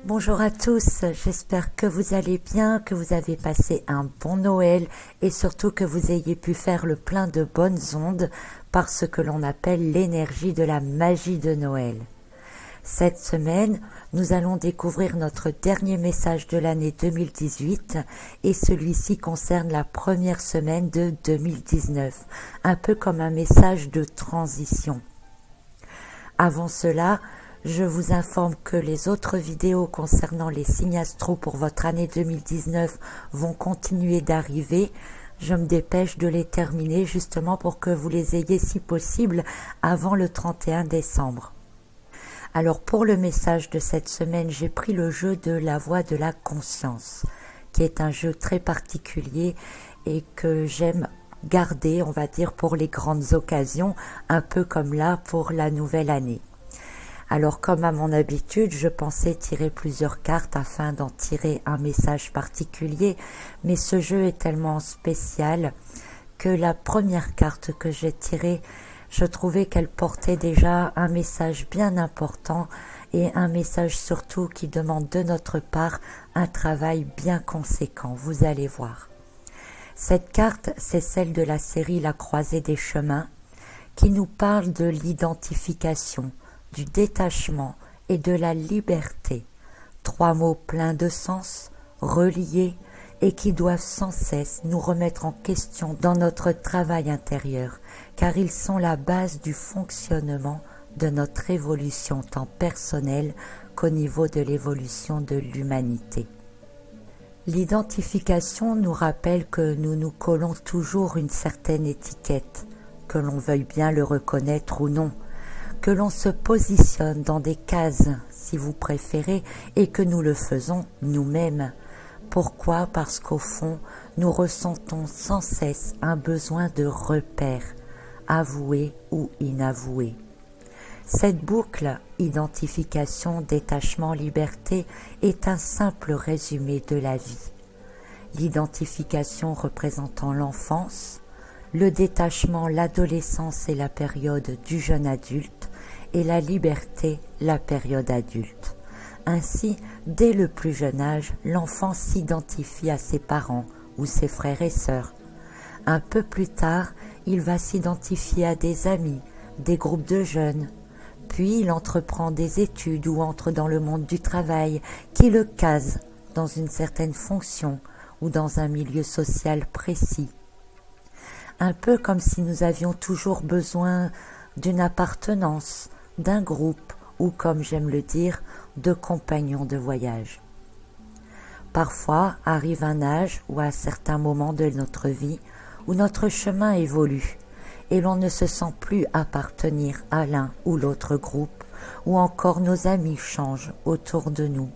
Bonjour à tous, j'espère que vous allez bien, que vous avez passé un bon Noël et surtout que vous ayez pu faire le plein de bonnes ondes par ce que l'on appelle l'énergie de la magie de Noël. Cette semaine, nous allons découvrir notre dernier message de l'année 2018 et celui-ci concerne la première semaine de 2019, un peu comme un message de transition. Avant cela, je vous informe que les autres vidéos concernant les signes astro pour votre année 2019 vont continuer d'arriver. Je me dépêche de les terminer justement pour que vous les ayez si possible avant le 31 décembre. Alors pour le message de cette semaine, j'ai pris le jeu de la voix de la conscience, qui est un jeu très particulier et que j'aime garder, on va dire, pour les grandes occasions, un peu comme là pour la nouvelle année. Alors comme à mon habitude, je pensais tirer plusieurs cartes afin d'en tirer un message particulier, mais ce jeu est tellement spécial que la première carte que j'ai tirée, je trouvais qu'elle portait déjà un message bien important et un message surtout qui demande de notre part un travail bien conséquent, vous allez voir. Cette carte, c'est celle de la série La Croisée des Chemins, qui nous parle de l'identification, du détachement et de la liberté. Trois mots pleins de sens, reliés et qui doivent sans cesse nous remettre en question dans notre travail intérieur, car ils sont la base du fonctionnement de notre évolution tant personnelle qu'au niveau de l'évolution de l'humanité. L'identification nous rappelle que nous nous collons toujours une certaine étiquette, que l'on veuille bien le reconnaître ou non, que l'on se positionne dans des cases, si vous préférez, et que nous le faisons nous-mêmes. Pourquoi ? Parce qu'au fond, nous ressentons sans cesse un besoin de repère, avoué ou inavoué. Cette boucle, identification, détachement, liberté, est un simple résumé de la vie. L'identification représentant l'enfance, le détachement, l'adolescence et la période du jeune adulte, et la liberté, la période adulte. Ainsi, dès le plus jeune âge, l'enfant s'identifie à ses parents ou ses frères et sœurs. Un peu plus tard, il va s'identifier à des amis, des groupes de jeunes. Puis il entreprend des études ou entre dans le monde du travail qui le case dans une certaine fonction ou dans un milieu social précis. Un peu comme si nous avions toujours besoin d'une appartenance, d'un groupe ou, comme j'aime le dire, de compagnons de voyage. Parfois arrive un âge ou à certains moments de notre vie où notre chemin évolue et l'on ne se sent plus appartenir à l'un ou l'autre groupe ou encore nos amis changent autour de nous.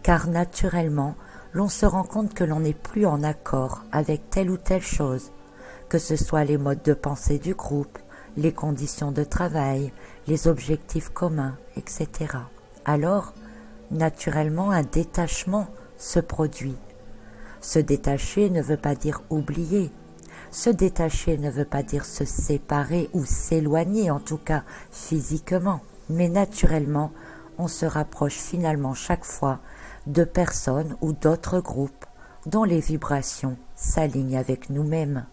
Car naturellement, l'on se rend compte que l'on n'est plus en accord avec telle ou telle chose, que ce soit les modes de pensée du groupe, les conditions de travail, les objectifs communs, etc. Alors, naturellement, un détachement se produit. Se détacher ne veut pas dire oublier. Se détacher ne veut pas dire se séparer ou s'éloigner, en tout cas physiquement. Mais naturellement, on se rapproche finalement chaque fois de personnes ou d'autres groupes dont les vibrations s'alignent avec nous-mêmes.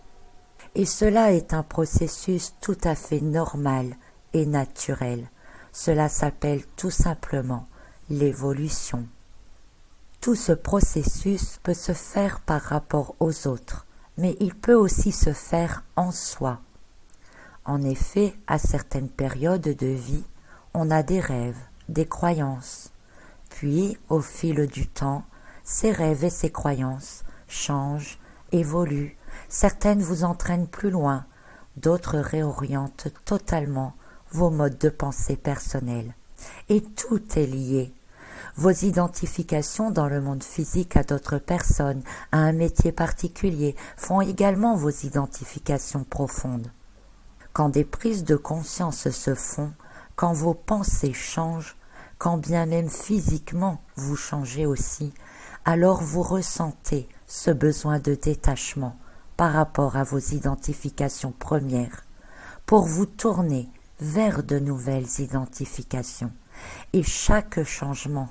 Et cela est un processus tout à fait normal et naturel. Cela s'appelle tout simplement l'évolution. Tout ce processus peut se faire par rapport aux autres, mais il peut aussi se faire en soi. En effet, à certaines périodes de vie, on a des rêves, des croyances. Puis, au fil du temps, ces rêves et ces croyances changent, évoluent. Certaines vous entraînent plus loin, d'autres réorientent totalement vos modes de pensée personnels. Et tout est lié. Vos identifications dans le monde physique à d'autres personnes, à un métier particulier, font également vos identifications profondes. Quand des prises de conscience se font, quand vos pensées changent, quand bien même physiquement vous changez aussi, alors vous ressentez ce besoin de détachement par rapport à vos identifications premières, pour vous tourner vers de nouvelles identifications. Et chaque changement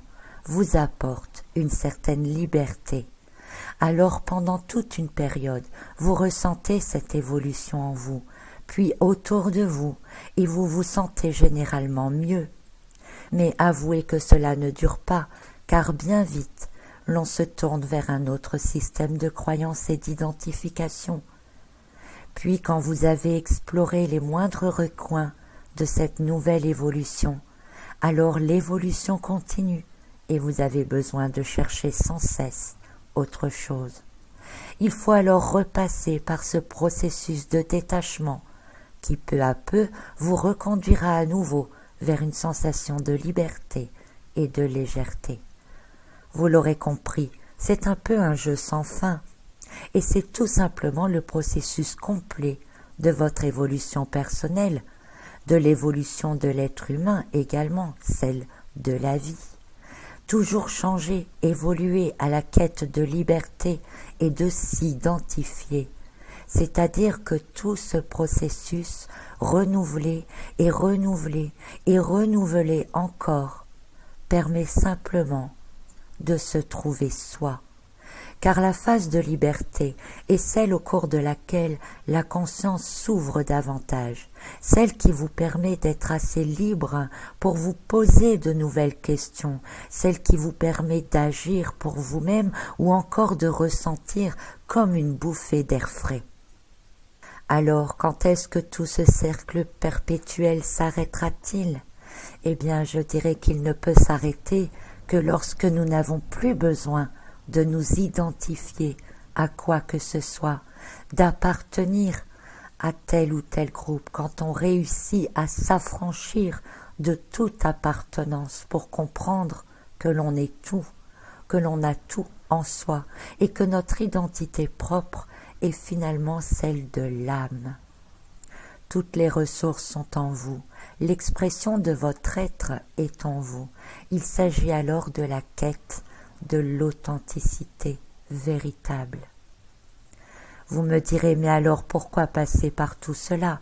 vous apporte une certaine liberté. Alors pendant toute une période, vous ressentez cette évolution en vous, puis autour de vous, et vous vous sentez généralement mieux. Mais avouez que cela ne dure pas, car bien vite, l'on se tourne vers un autre système de croyance et d'identification. Puis quand vous avez exploré les moindres recoins de cette nouvelle évolution, alors l'évolution continue et vous avez besoin de chercher sans cesse autre chose. Il faut alors repasser par ce processus de détachement qui peu à peu vous reconduira à nouveau vers une sensation de liberté et de légèreté. Vous l'aurez compris, c'est un peu un jeu sans fin, et c'est tout simplement le processus complet de votre évolution personnelle, de l'évolution de l'être humain également, celle de la vie. Toujours changer, évoluer à la quête de liberté et de s'identifier, c'est-à-dire que tout ce processus renouvelé et renouvelé et renouvelé encore permet simplement de se trouver soi. Car la phase de liberté est celle au cours de laquelle la conscience s'ouvre davantage, celle qui vous permet d'être assez libre pour vous poser de nouvelles questions, celle qui vous permet d'agir pour vous-même ou encore de ressentir comme une bouffée d'air frais. Alors, quand est-ce que tout ce cercle perpétuel s'arrêtera-t-il? Eh bien, je dirais qu'il ne peut s'arrêter que lorsque nous n'avons plus besoin de nous identifier à quoi que ce soit, d'appartenir à tel ou tel groupe, quand on réussit à s'affranchir de toute appartenance pour comprendre que l'on est tout, que l'on a tout en soi et que notre identité propre est finalement celle de l'âme. Toutes les ressources sont en vous, l'expression de votre être est en vous. Il s'agit alors de la quête de l'authenticité véritable. Vous me direz, mais alors pourquoi passer par tout cela?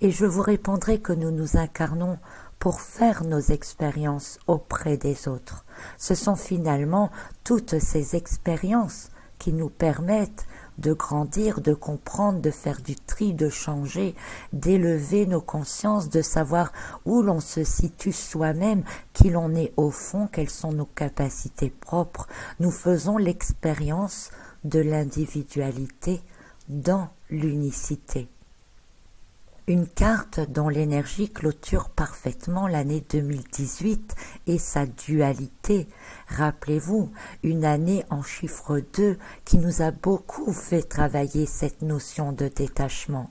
Et je vous répondrai que nous nous incarnons pour faire nos expériences auprès des autres. Ce sont finalement toutes ces expériences qui nous permettent de grandir, de comprendre, de faire du tri, de changer, d'élever nos consciences, de savoir où l'on se situe soi-même, qui l'on est au fond, quelles sont nos capacités propres. Nous faisons l'expérience de l'individualité dans l'unicité. Une carte dont l'énergie clôture parfaitement l'année 2018 et sa dualité. Rappelez-vous, une année en chiffre 2 qui nous a beaucoup fait travailler cette notion de détachement.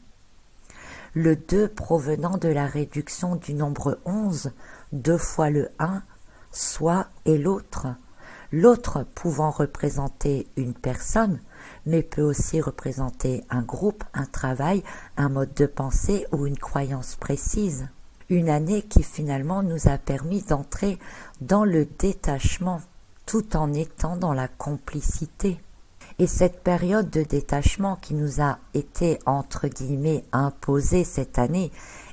Le 2 provenant de la réduction du nombre 11, 2 fois le 1, soi et l'autre. L'autre pouvant représenter une personne, mais peut aussi représenter un groupe, un travail, un mode de pensée ou une croyance précise. Une année qui finalement nous a permis d'entrer dans le détachement, tout en étant dans la complicité. Et cette période de détachement qui nous a été, entre guillemets, imposée cette année,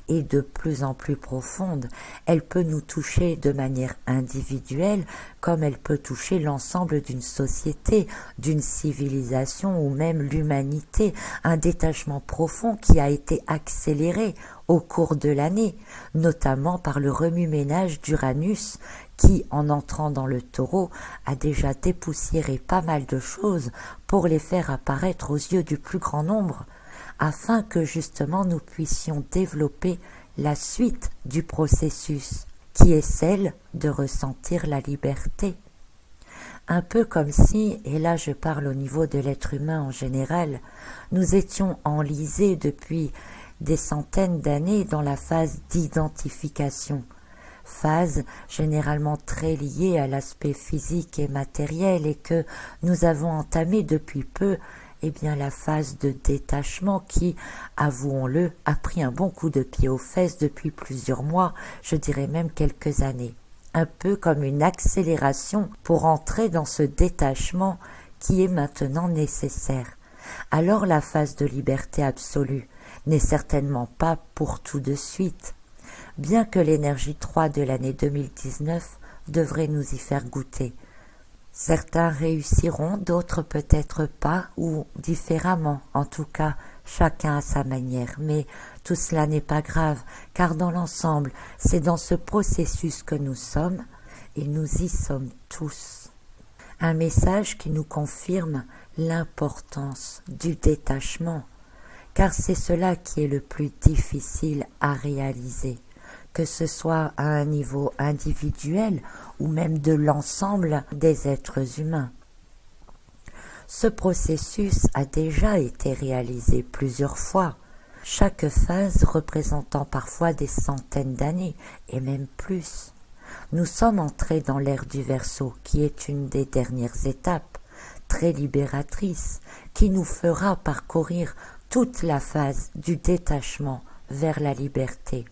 est de plus en plus profonde. Elle peut nous toucher de manière individuelle, comme elle peut toucher l'ensemble d'une société, d'une civilisation ou même l'humanité. Un détachement profond qui a été accéléré au cours de l'année, notamment par le remue-ménage d'Uranus, qui, en entrant dans le Taureau, a déjà dépoussiéré pas mal de choses pour les faire apparaître aux yeux du plus grand nombre, afin que justement nous puissions développer la suite du processus, qui est celle de ressentir la liberté. Un peu comme si, et là je parle au niveau de l'être humain en général, nous étions enlisés depuis des centaines d'années dans la phase d'identification, phase généralement très liée à l'aspect physique et matériel et que nous avons entamé depuis peu, eh bien la phase de détachement qui, avouons-le, a pris un bon coup de pied aux fesses depuis plusieurs mois, je dirais même quelques années. Un peu comme une accélération pour entrer dans ce détachement qui est maintenant nécessaire. Alors la phase de liberté absolue n'est certainement pas pour tout de suite, bien que l'énergie 3 de l'année 2019 devrait nous y faire goûter. Certains réussiront, d'autres peut-être pas, ou différemment, en tout cas, chacun à sa manière. Mais tout cela n'est pas grave, car dans l'ensemble, c'est dans ce processus que nous sommes, et nous y sommes tous. Un message qui nous confirme l'importance du détachement, car c'est cela qui est le plus difficile à réaliser, que ce soit à un niveau individuel ou même de l'ensemble des êtres humains. Ce processus a déjà été réalisé plusieurs fois, chaque phase représentant parfois des centaines d'années et même plus. Nous sommes entrés dans l'ère du Verseau, qui est une des dernières étapes, très libératrice, qui nous fera parcourir toute la phase du détachement vers la liberté.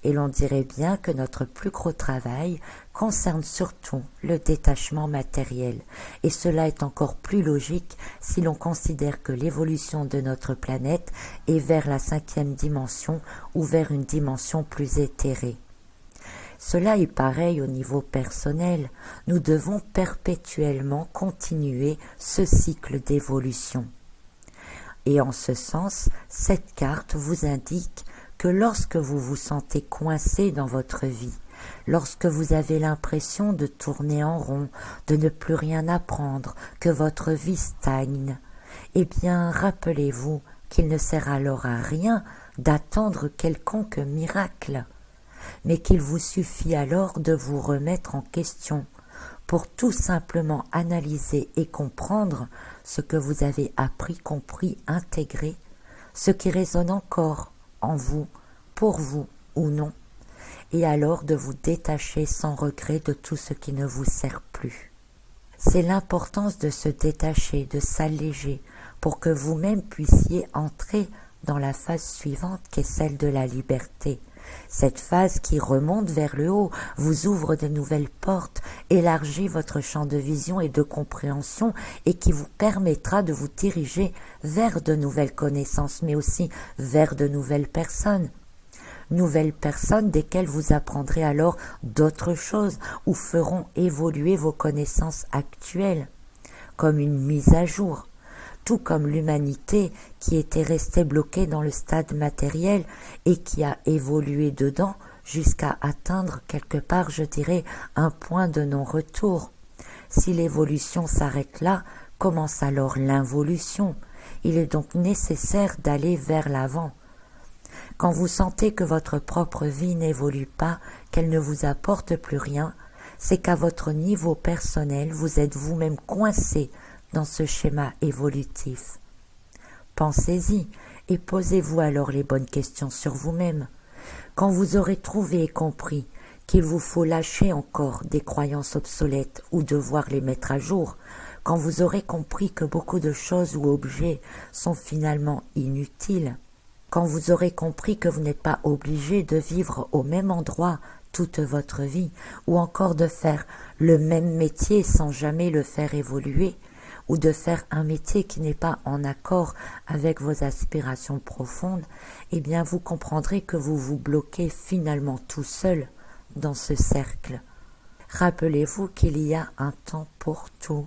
Et l'on dirait bien que notre plus gros travail concerne surtout le détachement matériel. Et cela est encore plus logique si l'on considère que l'évolution de notre planète est vers la 5e dimension ou vers une dimension plus éthérée. Cela est pareil au niveau personnel. Nous devons perpétuellement continuer ce cycle d'évolution. Et en ce sens, cette carte vous indique que lorsque vous vous sentez coincé dans votre vie, lorsque vous avez l'impression de tourner en rond, de ne plus rien apprendre, que votre vie stagne, eh bien rappelez-vous qu'il ne sert alors à rien d'attendre quelconque miracle, mais qu'il vous suffit alors de vous remettre en question pour tout simplement analyser et comprendre ce que vous avez appris, compris, intégré, ce qui résonne encore en vous, pour vous ou non, et alors de vous détacher sans regret de tout ce qui ne vous sert plus. C'est l'importance de se détacher, de s'alléger, pour que vous-même puissiez entrer dans la phase suivante qui est celle de la liberté. Cette phase qui remonte vers le haut, vous ouvre de nouvelles portes, élargit votre champ de vision et de compréhension et qui vous permettra de vous diriger vers de nouvelles connaissances, mais aussi vers de nouvelles personnes. Nouvelles personnes desquelles vous apprendrez alors d'autres choses ou feront évoluer vos connaissances actuelles, comme une mise à jour. Tout comme l'humanité qui était restée bloquée dans le stade matériel et qui a évolué dedans jusqu'à atteindre quelque part, je dirais, un point de non-retour. Si l'évolution s'arrête là, commence alors l'involution. Il est donc nécessaire d'aller vers l'avant. Quand vous sentez que votre propre vie n'évolue pas, qu'elle ne vous apporte plus rien, c'est qu'à votre niveau personnel, vous êtes vous-même coincé dans ce schéma évolutif. Pensez-y et posez-vous alors les bonnes questions sur vous-même. Quand vous aurez trouvé et compris qu'il vous faut lâcher encore des croyances obsolètes ou devoir les mettre à jour, quand vous aurez compris que beaucoup de choses ou objets sont finalement inutiles, quand vous aurez compris que vous n'êtes pas obligé de vivre au même endroit toute votre vie, ou encore de faire le même métier sans jamais le faire évoluer, ou de faire un métier qui n'est pas en accord avec vos aspirations profondes, eh bien vous comprendrez que vous vous bloquez finalement tout seul dans ce cercle. Rappelez-vous qu'il y a un temps pour tout.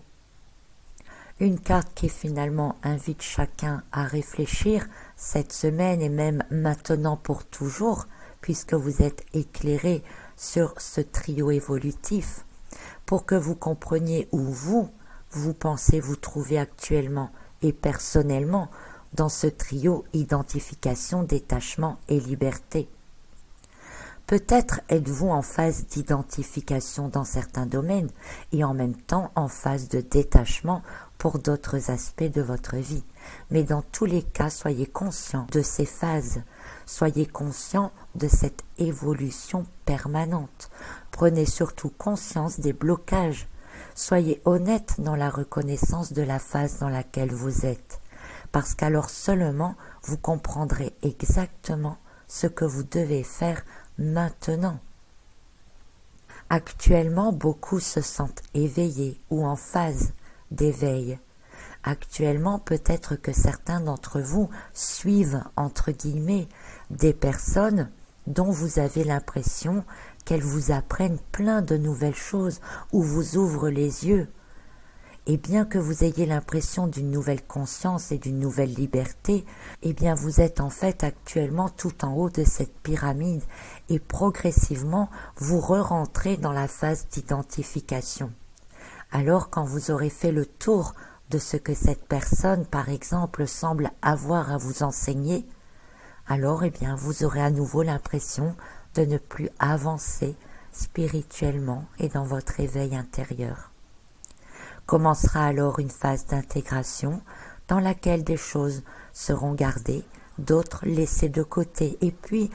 Une carte qui finalement invite chacun à réfléchir cette semaine et même maintenant pour toujours, puisque vous êtes éclairé sur ce trio évolutif, pour que vous compreniez où vous pensez vous trouver actuellement et personnellement dans ce trio identification, détachement et liberté. Peut-être êtes-vous en phase d'identification dans certains domaines et en même temps en phase de détachement pour d'autres aspects de votre vie. Mais dans tous les cas, soyez conscient de ces phases, soyez conscient de cette évolution permanente. Prenez surtout conscience des blocages. Soyez honnête dans la reconnaissance de la phase dans laquelle vous êtes, parce qu'alors seulement vous comprendrez exactement ce que vous devez faire maintenant. Actuellement, beaucoup se sentent éveillés ou en phase d'éveil. Actuellement, peut-être que certains d'entre vous suivent, entre guillemets, des personnes dont vous avez l'impression qu'elle vous apprenne plein de nouvelles choses ou vous ouvre les yeux. Et bien que vous ayez l'impression d'une nouvelle conscience et d'une nouvelle liberté, eh bien vous êtes en fait actuellement tout en haut de cette pyramide et progressivement vous re-rentrez dans la phase d'identification. Alors quand vous aurez fait le tour de ce que cette personne, par exemple, semble avoir à vous enseigner, alors eh bien vous aurez à nouveau l'impression de ne plus avancer spirituellement et dans votre éveil intérieur. Commencera alors une phase d'intégration dans laquelle des choses seront gardées, d'autres laissées de côté, et puis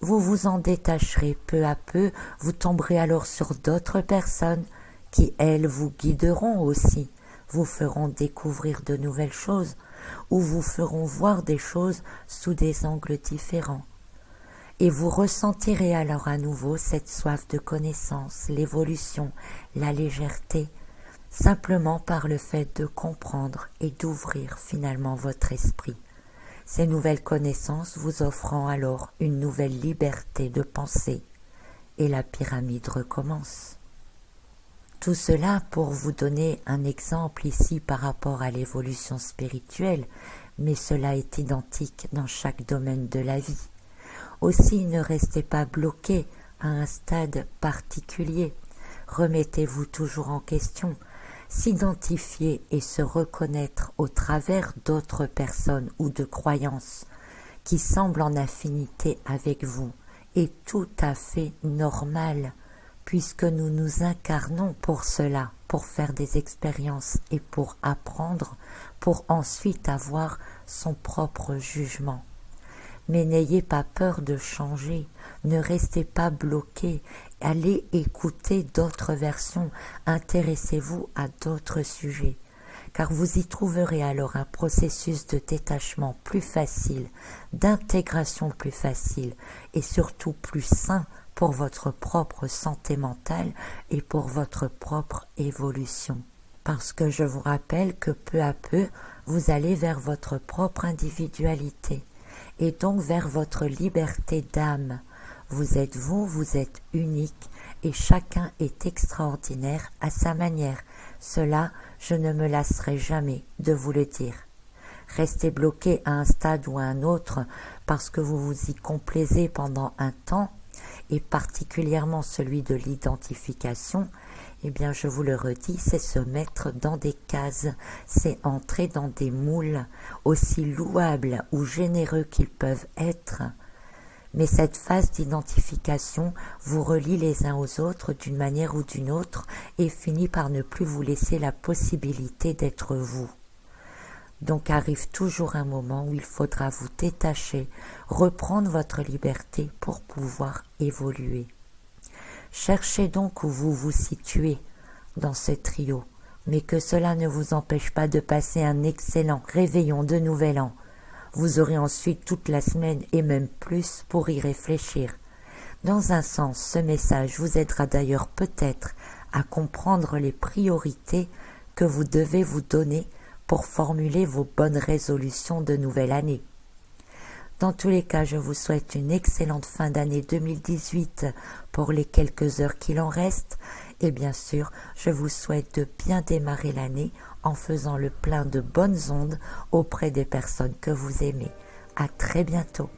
vous vous en détacherez peu à peu, vous tomberez alors sur d'autres personnes qui, elles, vous guideront aussi, vous feront découvrir de nouvelles choses, ou vous feront voir des choses sous des angles différents. Et vous ressentirez alors à nouveau cette soif de connaissance, l'évolution, la légèreté, simplement par le fait de comprendre et d'ouvrir finalement votre esprit. Ces nouvelles connaissances vous offrant alors une nouvelle liberté de penser, et la pyramide recommence. Tout cela pour vous donner un exemple ici par rapport à l'évolution spirituelle, mais cela est identique dans chaque domaine de la vie. Aussi, ne restez pas bloqué à un stade particulier. Remettez-vous toujours en question. S'identifier et se reconnaître au travers d'autres personnes ou de croyances qui semblent en affinité avec vous est tout à fait normal, puisque nous nous incarnons pour cela, pour faire des expériences et pour apprendre, pour ensuite avoir son propre jugement. Mais n'ayez pas peur de changer, ne restez pas bloqué, allez écouter d'autres versions, intéressez-vous à d'autres sujets, car vous y trouverez alors un processus de détachement plus facile, d'intégration plus facile et surtout plus sain pour votre propre santé mentale et pour votre propre évolution. Parce que je vous rappelle que peu à peu, vous allez vers votre propre individualité et donc vers votre liberté d'âme. Vous êtes vous, vous êtes unique et chacun est extraordinaire à sa manière. Cela, je ne me lasserai jamais de vous le dire. Rester bloqué à un stade ou à un autre parce que vous vous y complaisez pendant un temps, et particulièrement celui de l'identification, eh bien je vous le redis, c'est se mettre dans des cases, c'est entrer dans des moules, aussi louables ou généreux qu'ils peuvent être. Mais cette phase d'identification vous relie les uns aux autres d'une manière ou d'une autre et finit par ne plus vous laisser la possibilité d'être vous. Donc arrive toujours un moment où il faudra vous détacher, reprendre votre liberté pour pouvoir évoluer. Cherchez donc où vous vous situez dans ce trio, mais que cela ne vous empêche pas de passer un excellent réveillon de Nouvel An. Vous aurez ensuite toute la semaine et même plus pour y réfléchir. Dans un sens, ce message vous aidera d'ailleurs peut-être à comprendre les priorités que vous devez vous donner pour formuler vos bonnes résolutions de nouvelle année. Dans tous les cas, je vous souhaite une excellente fin d'année 2018 pour les quelques heures qu'il en reste. Et bien sûr, je vous souhaite de bien démarrer l'année en faisant le plein de bonnes ondes auprès des personnes que vous aimez. À très bientôt.